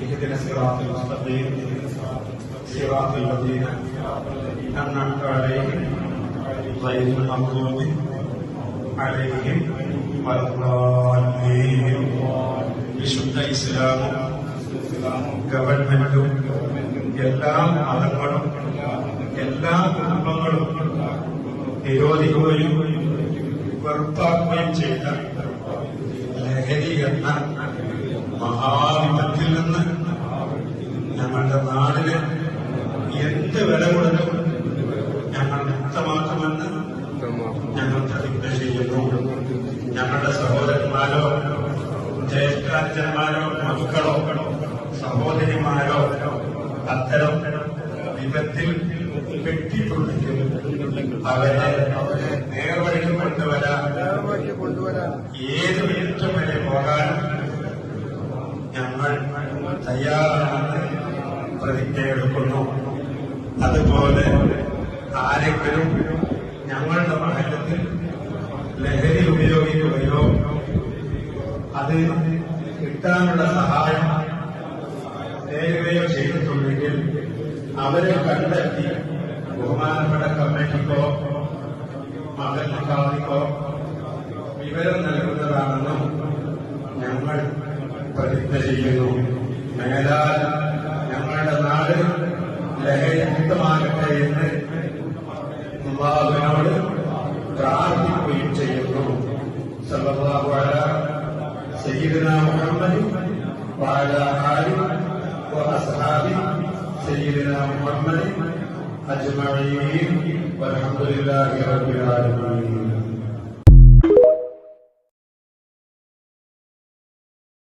اهدنا الصراط المستقيم صراط الذين أنعمت عليهم غير المغضوب عليهم ولا الضالين. വിശുദ്ധ ഇസ്ലാമും ഗവൺമെന്റും എല്ലാ മതങ്ങളും എല്ലാ കുടുംബങ്ങളും നിരോധിക്കുകയും വെറുപ്പാക്കുകയും ചെയ്ത ലഹരി എന്ന മഹാവിപത്തിൽ നിന്ന് ഞങ്ങളുടെ നാടിന് എന്ത് വില കൊടുത്തും ഞങ്ങൾ മുക്തമാക്കുമെന്ന് ഞങ്ങൾ പ്രതിജ്ഞ ചെയ്യുന്നു. ഞങ്ങളുടെ സഹോദരന്മാരോ ജ്യേഷ്ഠാചന്മാരോ മക്കളോ സഹോദരിമാരോ അത്തരം വിപത്തിൽ പെട്ടിട്ടുണ്ടെങ്കിൽ അവരെ നേർവഴിക്ക് കൊണ്ടുവരാൻ ഏത് മിനിറ്റും വരെ പോകാൻ ഞങ്ങൾ തയ്യാറാണെന്ന് പ്രതിജ്ഞയെടുക്കുന്നു. അതുപോലെ ആരെങ്കിലും ഞങ്ങളുടെ മഹല്ലത്തിൽ ലഹരി ഉപയോഗിക്കുകയോ അത് കിട്ടാനുള്ള സഹായം തേടുകയോ ചെയ്തിട്ടുണ്ടെങ്കിൽ അവരെ കണ്ടെത്തി ബഹുമാനപ്പെട്ട കമ്മിറ്റിക്കോ മഹല്ലക്കാർക്കോ വിവരം നൽകുന്നതാണെന്നും ഞങ്ങൾ പ്രതിജ്ഞ ചെയ്യുന്നു. മേലാൽ ഞങ്ങളുടെ നാട് ലഹരിമുക്തമാകട്ടെ എന്ന് അല്ലാഹുവിനോട് പ്രാർത്ഥിക്കുകയും ചെയ്യുന്നു. സല്ലല്ലാഹു അലാ സയ്യിദിനാ മുഹമ്മദ് വഅലാ ആലിഹി വഅസ്ഹാബിഹി സയ്യിദിനാ മുഹമ്മദ് അജ്മഈൻ വൽഹംദുലില്ലാഹി റബ്ബിൽ ആലമീൻ.